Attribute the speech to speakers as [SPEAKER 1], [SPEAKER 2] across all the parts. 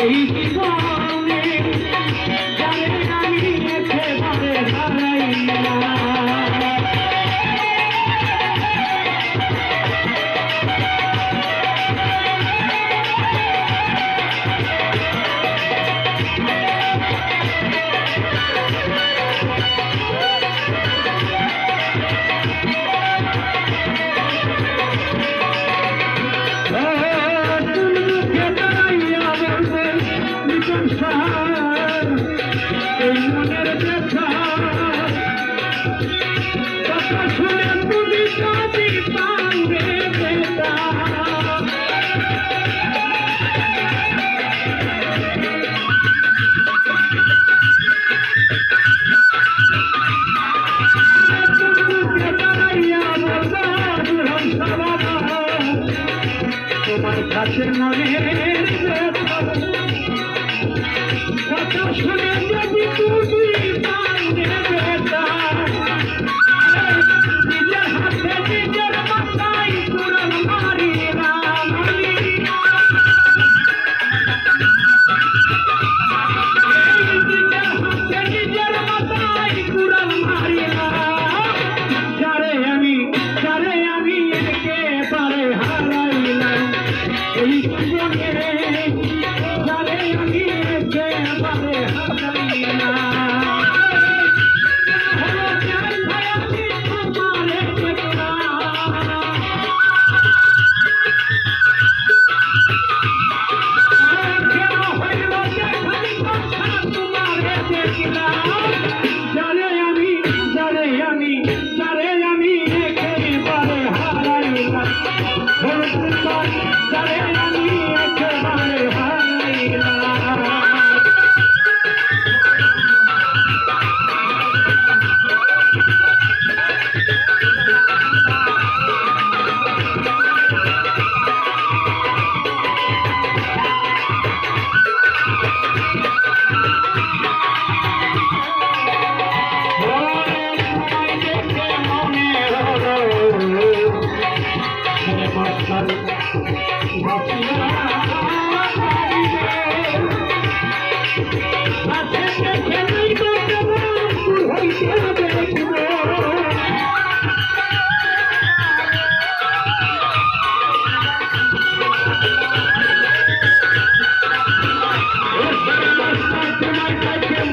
[SPEAKER 1] এই জীবনে জানে আমি একেবারে হারাইলাম। তোমার কাছে মনের কথা শুনে যদি তুমি পারবে বেটা, নিজের হাতে নিজের মাথায় কুড়াল মারিলাম আমি। নিজের হাতে নিজের মাথায় কুড়াল মারিলাম। যারে আমি একেবারে হারাইলাম। এই জীবনে জানে আমি একেবারে হারাইলাম।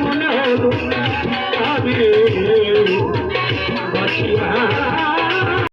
[SPEAKER 1] মনে হলো আমি